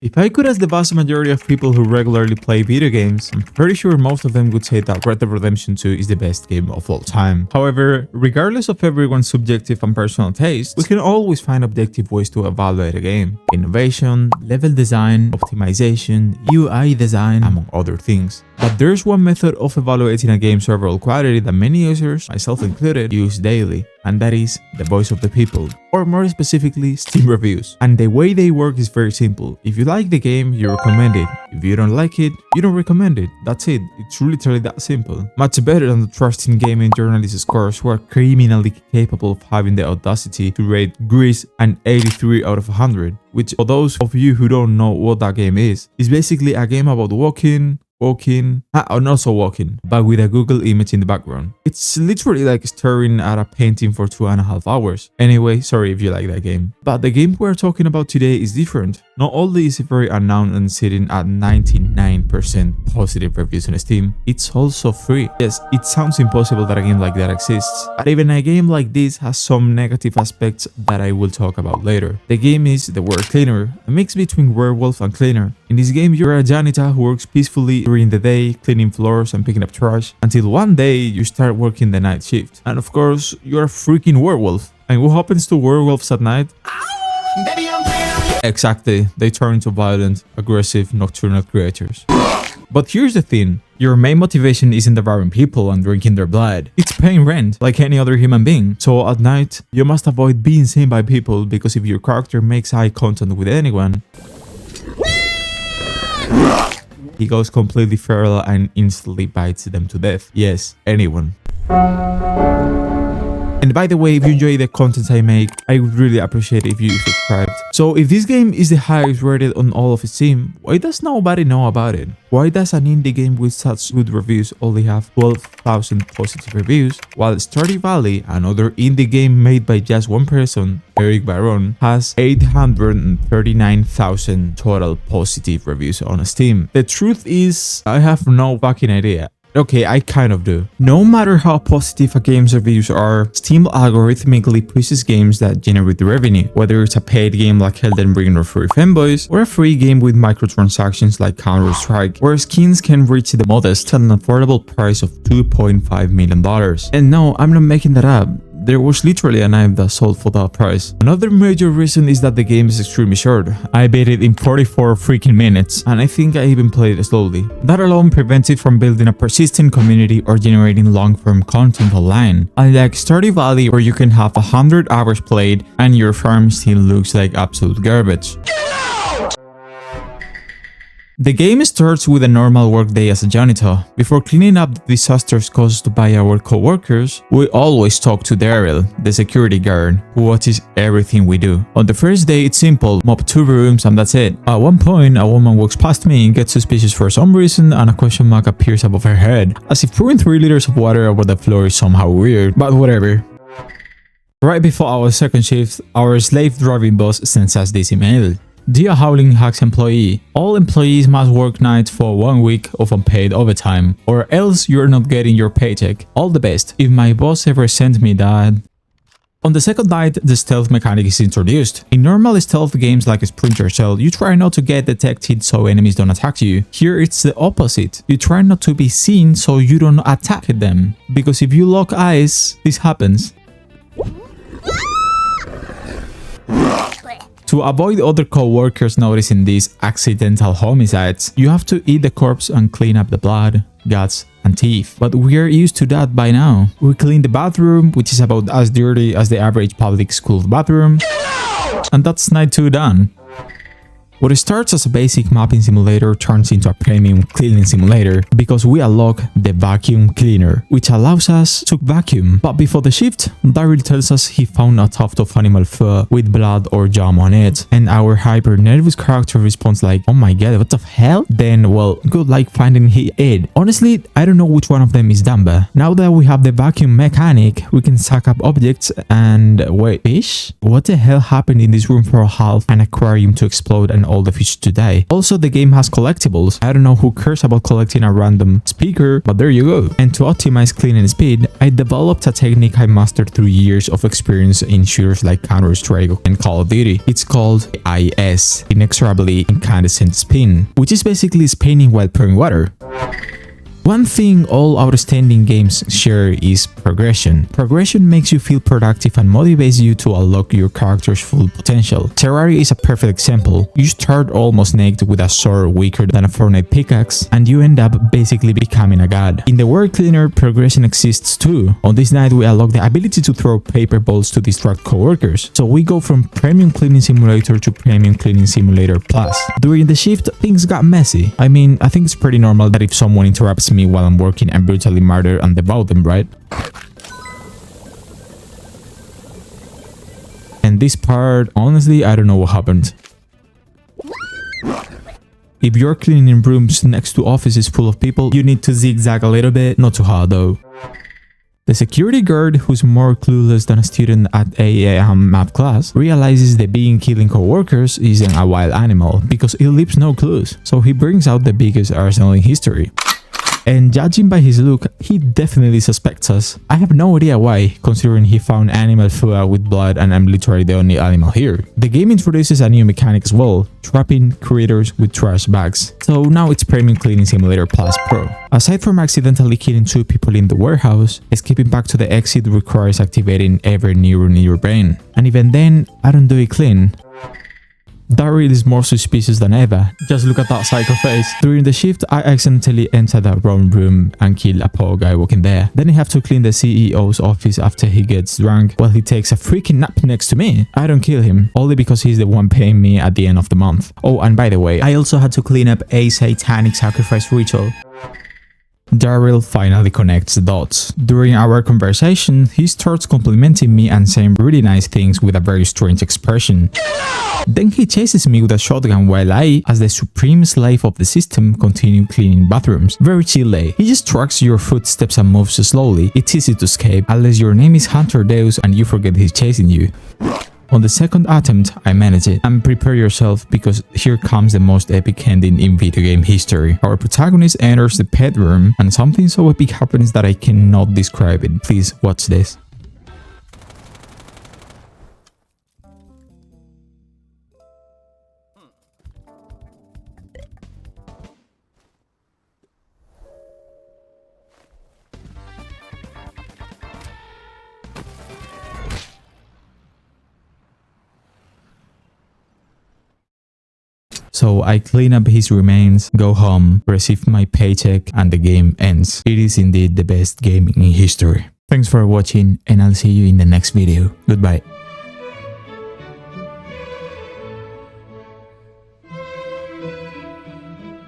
If I could ask the vast majority of people who regularly play video games, I'm pretty sure most of them would say that Red Dead Redemption 2 is the best game of all time. However, regardless of everyone's subjective and personal taste, we can always find objective ways to evaluate a game. Innovation, level design, optimization, UI design, among other things. But there's one method of evaluating a game's overall quality that many users, myself included, use daily, and that is the voice of the people, or more specifically, Steam reviews. And the way they work is very simple. If you like the game, you recommend it. If you don't like it, you don't recommend it. That's it. It's literally that simple. Much better than the trusting gaming journalist scores who are criminally capable of having the audacity to rate Gris an 83 out of 100, which for those of you who don't know what that game is basically a game about walking, and also walking, but with a Google image in the background. It's literally like staring at a painting for 2.5 hours. Anyway, sorry if you like that game. But the game we're talking about today is different. Not only is it very unknown and sitting at 99% positive reviews on Steam, it's also free. Yes, it sounds impossible that a game like that exists, but even a game like this has some negative aspects that I will talk about later. The game is The Word Cleaner, a mix between werewolf and cleaner. In this game, you're a janitor who works peacefully during the day, cleaning floors and picking up trash, until one day you start working the night shift. And of course, you're a freaking werewolf. And what happens to werewolves at night? Exactly, they turn into violent, aggressive, nocturnal creatures. But here's the thing, your main motivation isn't devouring people and drinking their blood. It's paying rent, like any other human being. So at night, you must avoid being seen by people, because if your character makes eye contact with anyone, he goes completely feral and instantly bites them to death. Yes, anyone. And by the way, if you enjoy the content I make, I would really appreciate it if you subscribed. So if this game is the highest rated on all of Steam, why does nobody know about it? Why does an indie game with such good reviews only have 12,000 positive reviews, while Stardew Valley, another indie game made by just one person, Eric Barron, has 839,000 total positive reviews on Steam? The truth is, I have no fucking idea. Okay, I kind of do. No matter how positive a game's reviews are, Steam algorithmically pushes games that generate the revenue, whether it's a paid game like Elden Ring or Furry Fanboys, or a free game with microtransactions like Counter-Strike, where skins can reach the modest and affordable price of $2.5 million. And no, I'm not making that up. There was literally a knife that sold for that price. Another major reason is that the game is extremely short. I beat it in 44 freaking minutes, and I think I even played it slowly. That alone prevents it from building a persistent community or generating long-form content online. Unlike Stardew Valley, where you can have 100 hours played and your farm still looks like absolute garbage. The game starts with a normal workday as a janitor. Before cleaning up the disasters caused by our co-workers, we always talk to Daryl, the security guard, who watches everything we do. On the first day, it's simple, mop 2 rooms and that's it. At one point, a woman walks past me, gets suspicious for some reason, and a question mark appears above her head, as if pouring 3 liters of water over the floor is somehow weird, but whatever. Right before our second shift, our slave driving boss sends us this email. Dear Howling Hacks employee, all employees must work nights for 1 week of unpaid overtime, or else you're not getting your paycheck. All the best. If my boss ever sent me that... On the second night, the stealth mechanic is introduced. In normal stealth games like Splinter Cell, you try not to get detected so enemies don't attack you. Here it's the opposite. You try not to be seen so you don't attack them. Because if you lock eyes, this happens. To avoid other co-workers noticing these accidental homicides, you have to eat the corpse and clean up the blood, guts, and teeth. But we're used to that by now. We clean the bathroom, which is about as dirty as the average public school bathroom. And that's night 2 done. What starts as a basic mapping simulator turns into a premium cleaning simulator because we unlock the vacuum cleaner, which allows us to vacuum. But before the shift, Daryl tells us he found a tuft of animal fur with blood or jam on it, and our hyper nervous character responds like, oh my god, what the hell? Then, well, good luck finding it. Honestly, I don't know which one of them is dumber. Now that we have the vacuum mechanic, we can suck up objects and... wait, fish? What the hell happened in this room for half an aquarium to explode and all the fish to die. Also, the game has collectibles. I don't know who cares about collecting a random speaker, but there you go. And to optimize cleaning speed, I developed a technique I mastered through years of experience in shooters like Counter-Strike and Call of Duty. It's called IS, Inexorably Incandescent Spin, which is basically spinning while pouring water. One thing all outstanding games share is progression. Progression makes you feel productive and motivates you to unlock your character's full potential. Terraria is a perfect example. You start almost naked with a sword weaker than a Fortnite pickaxe, and you end up basically becoming a god. In the World Cleaner, progression exists too. On this night, we unlock the ability to throw paper balls to distract coworkers. So we go from Premium Cleaning Simulator to Premium Cleaning Simulator Plus. During the shift, things got messy. I mean, I think it's pretty normal that if someone interrupts me while I'm working and brutally murder and devour them, right? And this part, honestly, I don't know what happened. If you're cleaning rooms next to offices full of people, you need to zigzag a little bit, not too hard though. The security guard, who's more clueless than a student at AAM math class, realizes that being killing co-workers isn't a wild animal because it leaves no clues, so he brings out the biggest arsenal in history. And judging by his look, he definitely suspects us. I have no idea why, considering he found animal food with blood and I'm literally the only animal here. The game introduces a new mechanic as well, trapping creators with trash bags. So now it's Premium Cleaning Simulator Plus Pro. Aside from accidentally killing 2 people in the warehouse, escaping back to the exit requires activating every neuron in your brain. And even then, I don't do it clean. Daryl is more suspicious than ever. Just look at that psycho face. During the shift, I accidentally enter the wrong room and kill a poor guy walking there. Then I have to clean the CEO's office after he gets drunk while he takes a freaking nap next to me. I don't kill him, only because he's the one paying me at the end of the month. Oh, and by the way, I also had to clean up a satanic sacrifice ritual. Daryl finally connects the dots. During our conversation, he starts complimenting me and saying really nice things with a very strange expression. Then he chases me with a shotgun while I, as the supreme slave of the system, continue cleaning bathrooms. Very chill day. He just tracks your footsteps and moves slowly. It's easy to escape, unless your name is Hunter Deus and you forget he's chasing you. On the second attempt, I manage it. And prepare yourself because here comes the most epic ending in video game history. Our protagonist enters the pet room and something so epic happens that I cannot describe it. Please watch this. So I clean up his remains, go home, receive my paycheck, and the game ends. It is indeed the best game in history. Thanks for watching, and I'll see you in the next video. Goodbye.